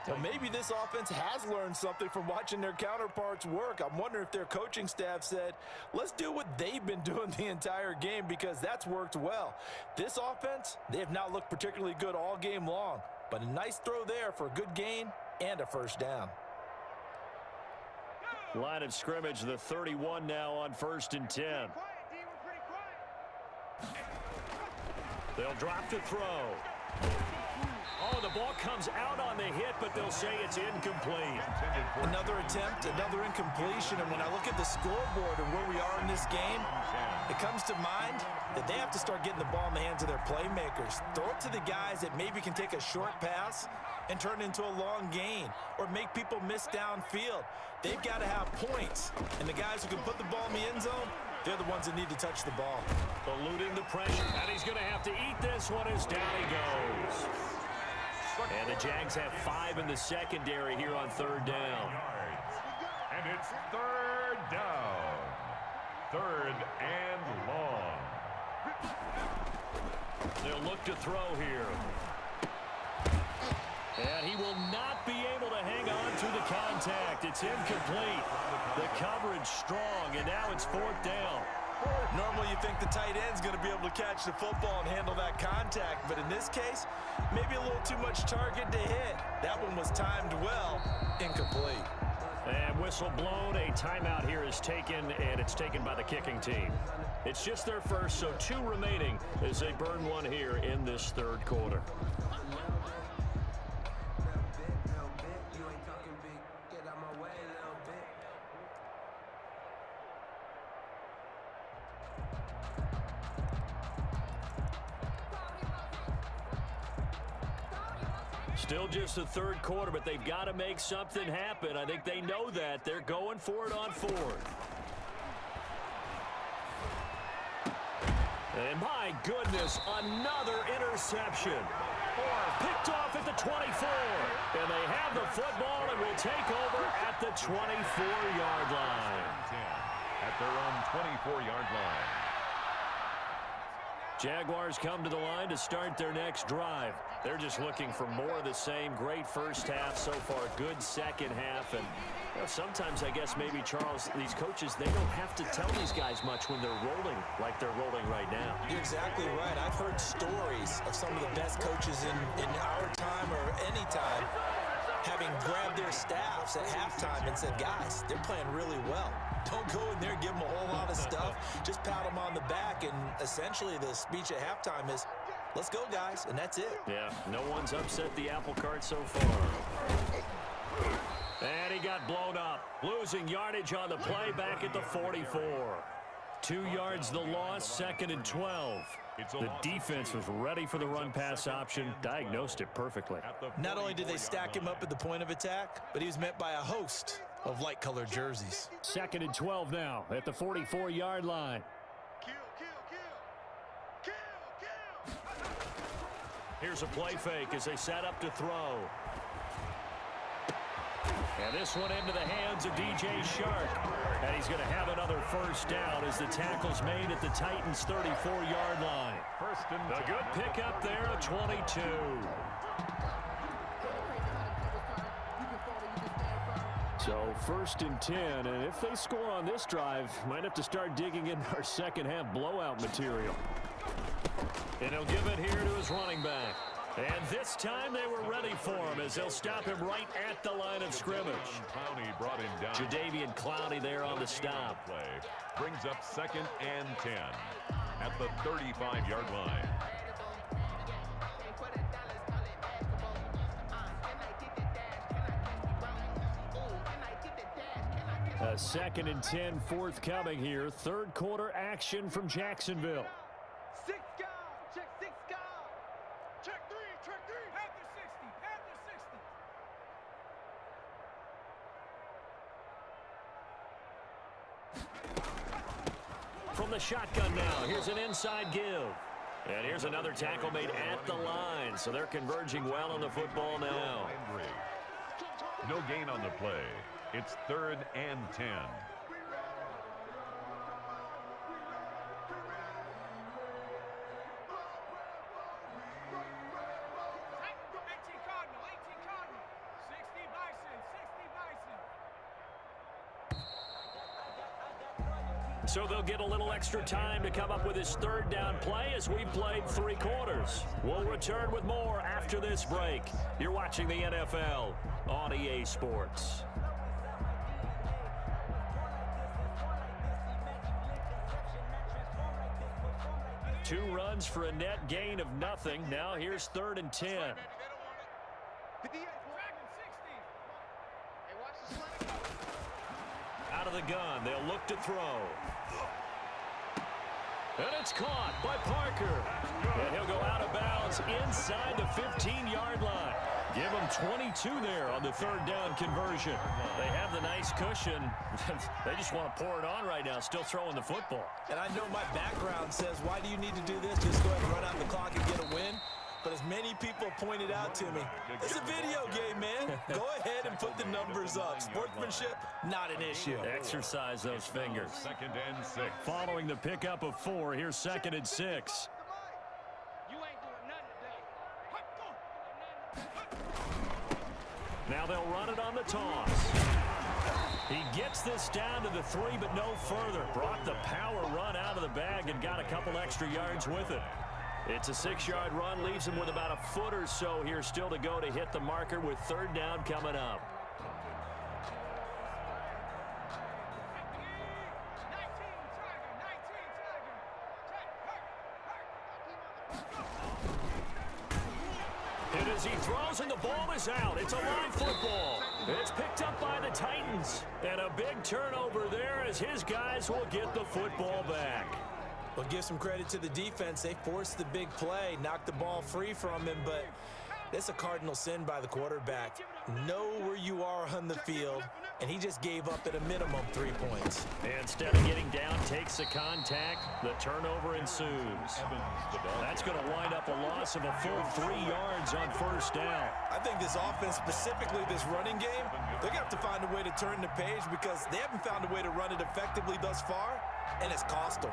Speaker 4: Well, maybe this offense has learned something from watching their counterparts work. I'm wondering if their coaching staff said, let's do what they've been doing the entire game because that's worked well. This offense, they have not looked particularly good all game long. But a nice throw there for a good gain and a first down.
Speaker 2: Line of scrimmage, the 31 now on 1st and 10. They'll drop to throw. Oh, the ball comes out on the hit, but they'll say it's incomplete.
Speaker 4: Another attempt, another incompletion, and when I look at the scoreboard and where we are in this game, it comes to mind that they have to start getting the ball in the hands of their playmakers. Throw it to the guys that maybe can take a short pass and turn it into a long gain or make people miss downfield. They've got to have points, and the guys who can put the ball in the end zone, they're the ones that need to touch the ball.
Speaker 2: Eluding the pressure, and he's going to have to eat this one as down he goes. And the Jags have 5 in the secondary here on 3rd down.
Speaker 3: And it's 3rd down. 3rd and long.
Speaker 2: They'll look to throw here. And he will not be able to hang on to the contact. It's incomplete. The coverage strong, and now it's 4th down.
Speaker 4: Normally you think the tight end's going to be able to catch the football and handle that contact, but in this case, maybe a little too much target to hit. That one was timed well, incomplete.
Speaker 2: And whistle blown, a timeout here is taken, and it's taken by the kicking team. It's just their first, so 2 remaining as they burn one here in this 3rd quarter. Still just the 3rd quarter, but they've got to make something happen. I think they know that. They're going for it on 4th. And my goodness, another interception. Picked off at the 24. And they have the football and will take over at the 24-yard line.
Speaker 3: At their own 24-yard line.
Speaker 2: Jaguars come to the line to start their next drive. They're just looking for more of the same. Great first half so far. Good second half. And sometimes, I guess, maybe, Charles, these coaches, they don't have to tell these guys much when they're rolling like they're rolling right now.
Speaker 4: You're exactly right. I've heard stories of some of the best coaches in our time or any time having grabbed their staffs at halftime and said, guys, they're playing really well. Don't go in there and give them a whole lot of stuff. Just pat them on the back, and essentially the speech at halftime is, let's go, guys, and that's it.
Speaker 2: Yeah, no one's upset the apple cart so far. And he got blown up, losing yardage on the play back at the 44. 2 yards the loss, 2nd and 12. The defense was ready for the run-pass option, diagnosed it perfectly.
Speaker 4: Not only did they stack him up at the point of attack, but he was met by a host of light-colored jerseys.
Speaker 2: 2nd and 12 now at the 44-yard line. Here's a play fake as they set up to throw. And this one into the hands of DJ Shark. And he's going to have another first down as the tackle's made at the Titans' 34-yard line.
Speaker 3: First and
Speaker 2: a good pickup there, a 22. So 1st and 10, and if they score on this drive, might have to start digging in our second half blowout material. And he'll give it here to his running back. And this time they were ready for him as they'll stop him right at the line of scrimmage.
Speaker 3: Clowney brought him down.
Speaker 2: Jadeveon Clowney there on the stop.
Speaker 3: Play brings up 2nd and 10 at the 35-yard line.
Speaker 2: A 2nd and 10 forthcoming here. 3rd quarter action from Jacksonville.
Speaker 5: 6 guard, check 6 guard. Check 3, Panther 60, Panther 60.
Speaker 2: From the shotgun now, here's an inside give. And here's another tackle made at the line, so they're converging well on the football now.
Speaker 3: No gain on the play. It's 3rd and 10.
Speaker 2: So they'll get a little extra time to come up with his 3rd down play as we've played 3 quarters. We'll return with more after this break. You're watching the NFL on EA Sports. Two runs for a net gain of nothing. Now here's 3rd and 10. Out of the gun, they'll look to throw. And it's caught by Parker. And he'll go out of bounds inside the 15-yard line. Give them 22 there on the third down conversion. They have the nice cushion. They just want to pour it on right now, still throwing the football.
Speaker 4: And I know my background says, why do you need to do this? Just go ahead and run out the clock and get a win. But as many people pointed out to me, it's a video game, man. Go ahead and put the numbers up. Sportsmanship, not an issue.
Speaker 2: Exercise those fingers.
Speaker 3: 2nd and 6.
Speaker 2: Following the pickup of 4, here's 2nd and 6.
Speaker 5: You ain't doing nothing today.
Speaker 2: Now they'll run it on the toss. He gets this down to the 3, but no further. Brought the power run out of the bag and got a couple extra yards with it. It's a 6-yard run, leaves him with about a foot or so here still to go to hit the marker with third down coming up. And as he throws and the ball is out, it's a live football. It's picked up by the Titans. And a big turnover there as his guys will get the football back.
Speaker 4: Well, give some credit to the defense. They forced the big play, knocked the ball free from him, but it's a cardinal sin by the quarterback. Know where you are on the field, and he just gave up at a minimum 3 points.
Speaker 2: Instead of getting down, takes the contact. The turnover ensues. That's going to wind up a loss of a full 3 yards on first down.
Speaker 4: I think this offense, specifically this running game, they're going to have to find a way to turn the page because they haven't found a way to run it effectively thus far, and it's cost them.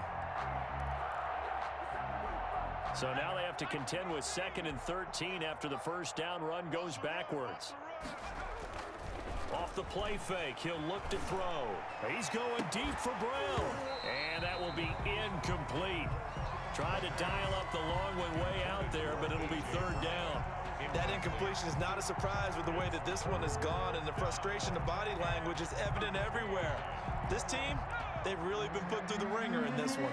Speaker 2: So now they have to contend with 2nd and 13 after the first down run goes backwards. Off the play fake, he'll look to throw. He's going deep for Brown. And that will be incomplete. Tried to dial up the long one way out there, but it'll be third down.
Speaker 4: That incompletion is not a surprise with the way that this one has gone, and the frustration of body language is evident everywhere. This team, they've really been put through the ringer in this one.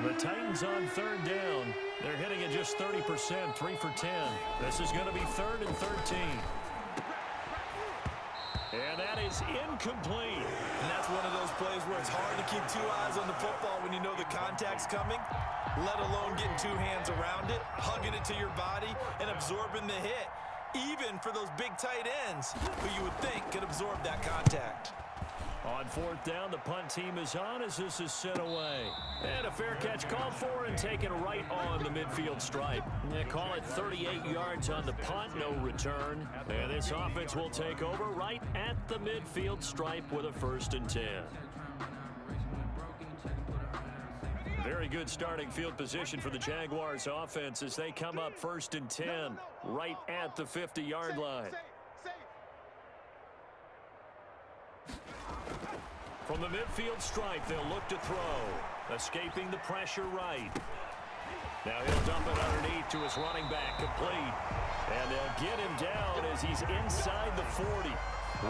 Speaker 2: The Titans on third down. They're hitting at just 30%, 3 for 10. This is going to be 3rd and 13. And that is incomplete.
Speaker 4: And that's one of those plays where it's hard to keep 2 eyes on the football when you know the contact's coming, let alone getting 2 hands around it, hugging it to your body, and absorbing the hit. Even for those big tight ends who you would think could absorb that contact.
Speaker 2: On 4th down, the punt team is on as this is sent away. And a fair catch called for and taken right on the midfield stripe. They call it 38 yards on the punt, no return. And this offense will take over right at the midfield stripe with a 1st and 10. Very good starting field position for the Jaguars offense as they come up 1st and 10 right at the 50-yard line. From the midfield stripe, they'll look to throw. Escaping the pressure right. Now he'll dump it underneath to his running back, complete. And they'll get him down as he's inside the 40.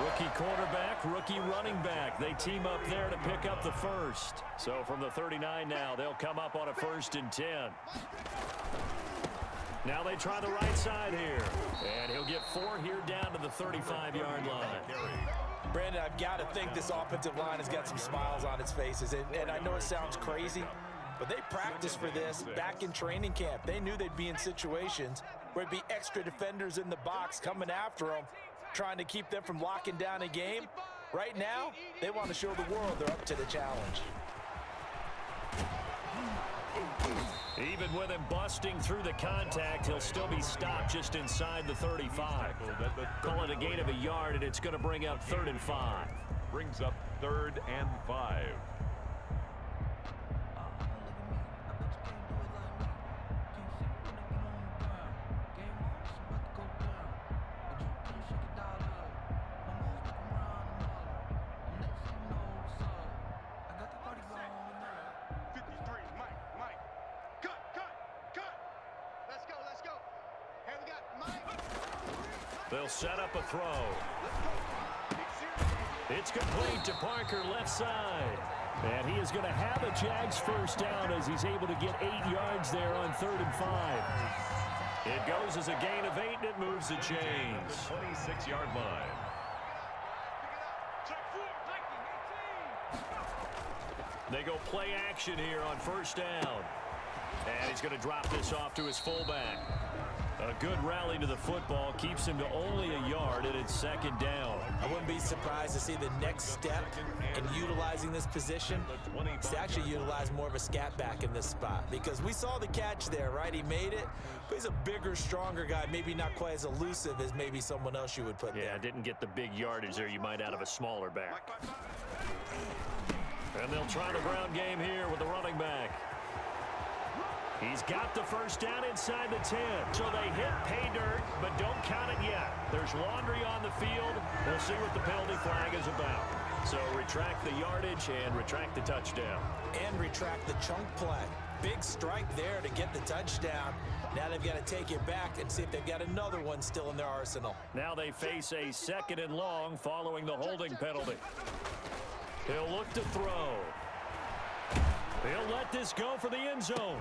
Speaker 2: Rookie quarterback, rookie running back. They team up there to pick up the first. So from the 39 now, they'll come up on a 1st and 10. Now they try the right side here. And he'll get 4 here down to the 35-yard line.
Speaker 4: Brandon, I've got to think this offensive line has got some smiles on its faces. And I know it sounds crazy, but they practiced for this back in training camp. They knew they'd be in situations where it'd be extra defenders in the box coming after them, trying to keep them from locking down a game. Right now, they want to show the world they're up to the challenge.
Speaker 2: Even with him busting through the contact, he'll still be stopped just inside the 35. Call it a gain of a yard, and it's going to bring up 3rd and 5.
Speaker 3: Brings up 3rd and 5.
Speaker 2: They'll set up a throw. It's complete to Parker, left side. And he is going to have a Jags 1st down as he's able to get 8 yards there on 3rd and 5. It goes as a gain of 8, and it moves the chains.
Speaker 3: The 26-yard line.
Speaker 2: They go play action here on first down. And he's going to drop this off to his fullback. A good rally to the football keeps him to only a yard, and it's second down.
Speaker 4: I wouldn't be surprised to see the next step in utilizing this position is to actually utilize more of a scat back in this spot, because we saw the catch there, right? He made it, but he's a bigger, stronger guy, maybe not quite as elusive as maybe someone else you would put there.
Speaker 2: Yeah, didn't get the big yardage there you might out of a smaller back. And they'll try the ground game here with the running back. He's got the first down inside the 10. So they hit pay dirt, but don't count it yet. There's laundry on the field. We'll see what the penalty flag is about. So retract the yardage and retract the touchdown.
Speaker 4: And retract the chunk play. Big strike there to get the touchdown. Now they've got to take it back and see if they've got another one still in their arsenal.
Speaker 2: Now they face a second and long following the holding penalty. He'll look to throw. He'll let this go for the end zone.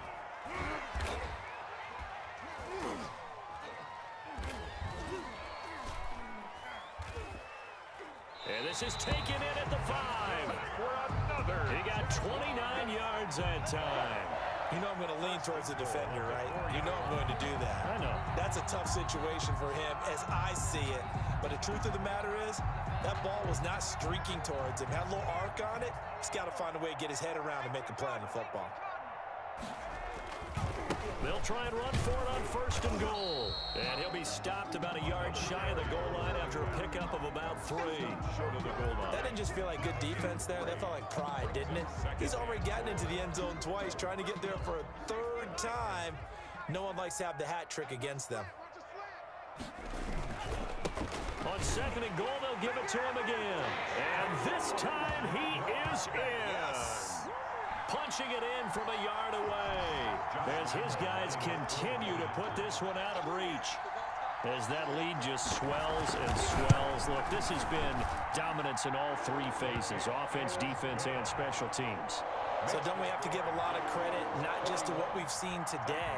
Speaker 2: And this is taken in at the 5.
Speaker 3: For another.
Speaker 2: He got 29 yards that time.
Speaker 4: You know I'm going to lean towards the defender, right? You know I'm going to do that.
Speaker 2: I know.
Speaker 4: That's a tough situation for him as I see it. But the truth of the matter is, that ball was not streaking towards him. Had a little arc on it. He's got to find a way to get his head around and make a play on the football.
Speaker 2: They'll try and run for it on first and goal. And he'll be stopped about a yard shy of the goal line after a pickup of about 3.
Speaker 3: Short of the goal line.
Speaker 4: That didn't just feel like good defense there. That felt like pride, didn't it? He's already gotten into the end zone twice, trying to get there for a third time. No one likes to have the hat trick against them.
Speaker 2: On second and goal, they'll give it to him again. And this time he is in.
Speaker 4: Yes.
Speaker 2: Punching it in from a yard away as his guys continue to put this one out of reach. As that lead just swells and swells. Look, this has been dominance in all 3 phases, offense, defense, and special teams.
Speaker 4: So don't we have to give a lot of credit, not just to what we've seen today,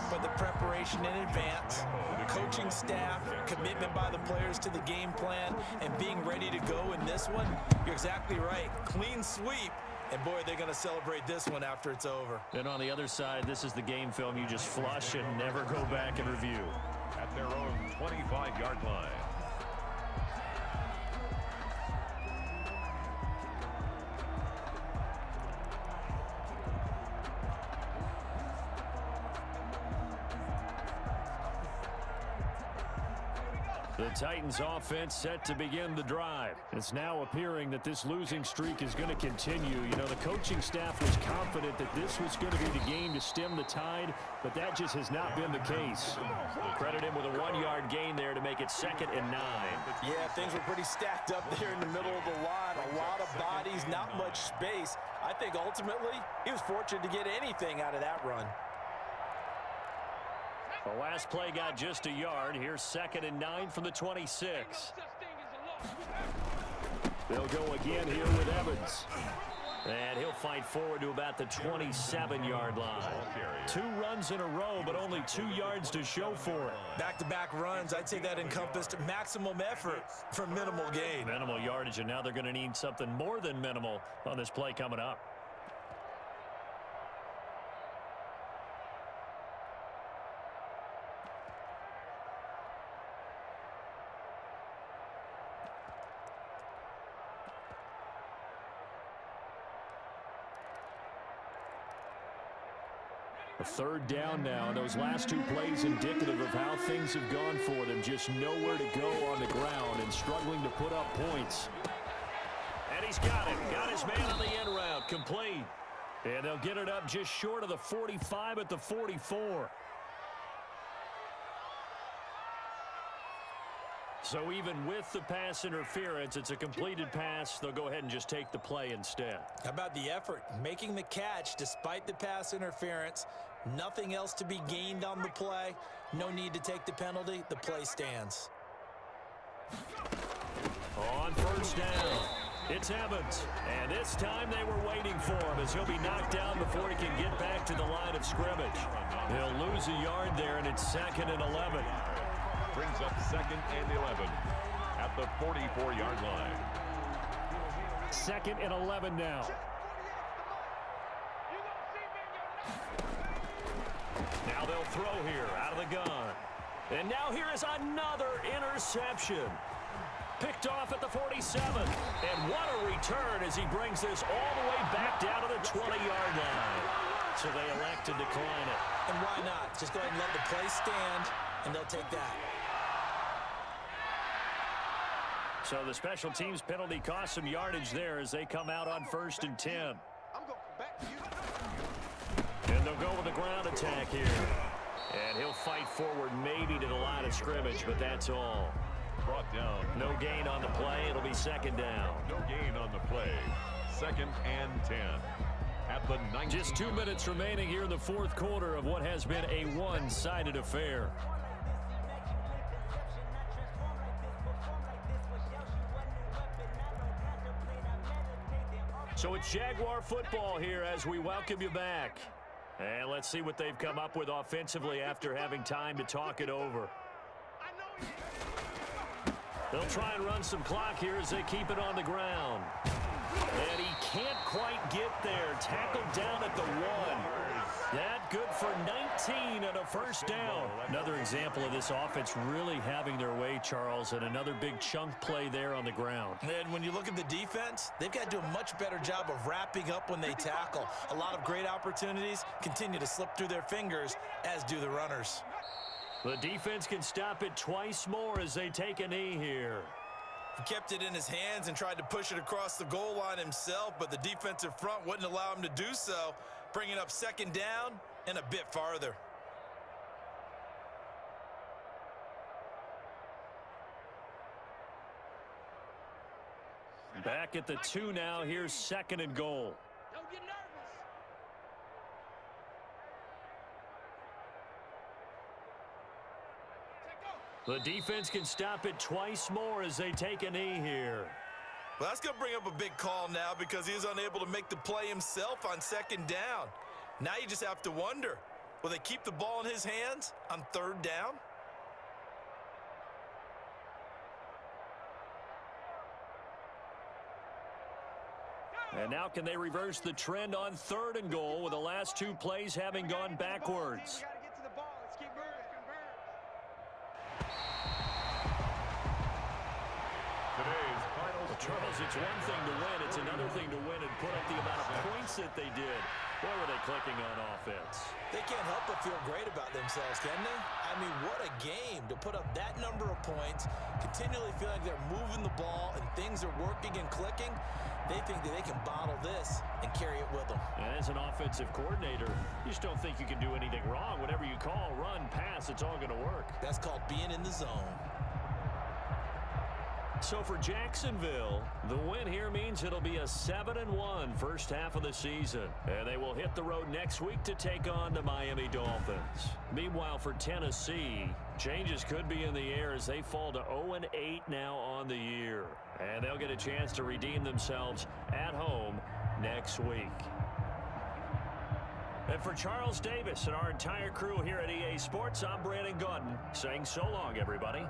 Speaker 4: but the preparation in advance, coaching staff, commitment by the players to the game plan, and being ready to go in this one? You're exactly right. Clean sweep. And, boy, they're going to celebrate this one after it's over.
Speaker 2: And on the other side, this is the game film you just flush and never go back and review.
Speaker 3: At their own 25-yard line.
Speaker 2: The Titans offense set to begin the drive. It's now appearing that this losing streak is going to continue. You know, the coaching staff was confident that this was going to be the game to stem the tide, but that just has not been the case. Credit him with a 1-yard gain there to make it 2nd and 9.
Speaker 4: Yeah, things were pretty stacked up there in the middle of the line. A lot of bodies, not much space. I think ultimately he was fortunate to get anything out of that run.
Speaker 2: The last play got just a yard. Here's 2nd and 9 from the 26. They'll go again here with Evans. And he'll fight forward to about the 27-yard line. 2 runs in a row, but only 2 yards to show for it.
Speaker 4: Back-to-back runs, I'd say that encompassed maximum effort for minimal gain.
Speaker 2: Minimal yardage, and now they're going to need something more than minimal on this play coming up. A 3rd down now, and those last 2 plays indicative of how things have gone for them. Just nowhere to go on the ground and struggling to put up points. And he's got it. Got his man on the end route. Complete. And they'll get it up just short of the 45 at the 44. So even with the pass interference, it's a completed pass. They'll go ahead and just take the play instead.
Speaker 4: How about the effort? Making the catch despite the pass interference. Nothing else to be gained on the play. No need to take the penalty. The play stands.
Speaker 2: On first down. It's Evans, and this time they were waiting for him as he'll be knocked down before he can get back to the line of scrimmage. He'll lose a yard there, and it's 2nd and 11.
Speaker 3: Brings up 2nd and 11 at the 44-yard line.
Speaker 2: 2nd and 11 now. Now they'll throw here out of the gun. And now here is another interception. Picked off at the 47. And what a return as he brings this all the way back down to the 20-yard line. So they elect to decline it.
Speaker 4: And why not? Just go ahead and let the play stand, and they'll take that.
Speaker 2: So the special teams penalty cost some yardage there as they come out on 1st and 10.
Speaker 5: I'm going back to you.
Speaker 2: And they'll go with the ground attack here. And he'll fight forward maybe to the line of scrimmage, but that's all.
Speaker 3: Brought down.
Speaker 2: No gain on the play. It'll be 2nd down.
Speaker 3: No gain on the play. 2nd and 10 at the 19.
Speaker 2: Just 2 minutes remaining here in the 4th quarter of what has been a one-sided affair. So it's Jaguar football here as we welcome you back. And let's see what they've come up with offensively after having time to talk it over. They'll try and run some clock here as they keep it on the ground. And he can't quite get there. Tackled down at the 1. That good for 19 and a 1st down. Another example of this offense really having their way, Charles, and another big chunk play there on the ground.
Speaker 4: And when you look at the defense, they've got to do a much better job of wrapping up when they tackle. A lot of great opportunities continue to slip through their fingers, as do the runners.
Speaker 2: The defense can stop it twice more as they take a knee here.
Speaker 4: He kept it in his hands and tried to push it across the goal line himself, but the defensive front wouldn't allow him to do so, bringing up 2nd down and a bit farther.
Speaker 2: Back at the 2 now. Here's 2nd and goal.
Speaker 5: Don't get nervous.
Speaker 2: The defense can stop it twice more as they take a knee here.
Speaker 4: Well, that's going to bring up a big call now because he is unable to make the play himself on 2nd down. Now you just have to wonder, will they keep the ball in his hands on 3rd down?
Speaker 2: And now can they reverse the trend on 3rd and goal with the last 2 plays having gone backwards?
Speaker 5: We got to get to the ball. Let's keep moving.
Speaker 3: Today's final
Speaker 2: Well, Charles, it's one thing to win. It's another thing to win and put up the amount of points that they did. Boy, were they clicking on offense.
Speaker 4: They can't help but feel great about themselves, can they? I mean, what a game to put up that number of points, continually feel like they're moving the ball and things are working and clicking. They think that they can bottle this and carry it with them.
Speaker 2: And as an offensive coordinator, you just don't think you can do anything wrong. Whatever you call, run, pass, it's all going to work.
Speaker 4: That's called being in the zone.
Speaker 2: So for Jacksonville, the win here means it'll be a 7-1 first half of the season. And they will hit the road next week to take on the Miami Dolphins. Meanwhile, for Tennessee, changes could be in the air as they fall to 0-8 now on the year. And they'll get a chance to redeem themselves at home next week. And for Charles Davis and our entire crew here at EA Sports, I'm Brandon Gaudin saying so long, everybody.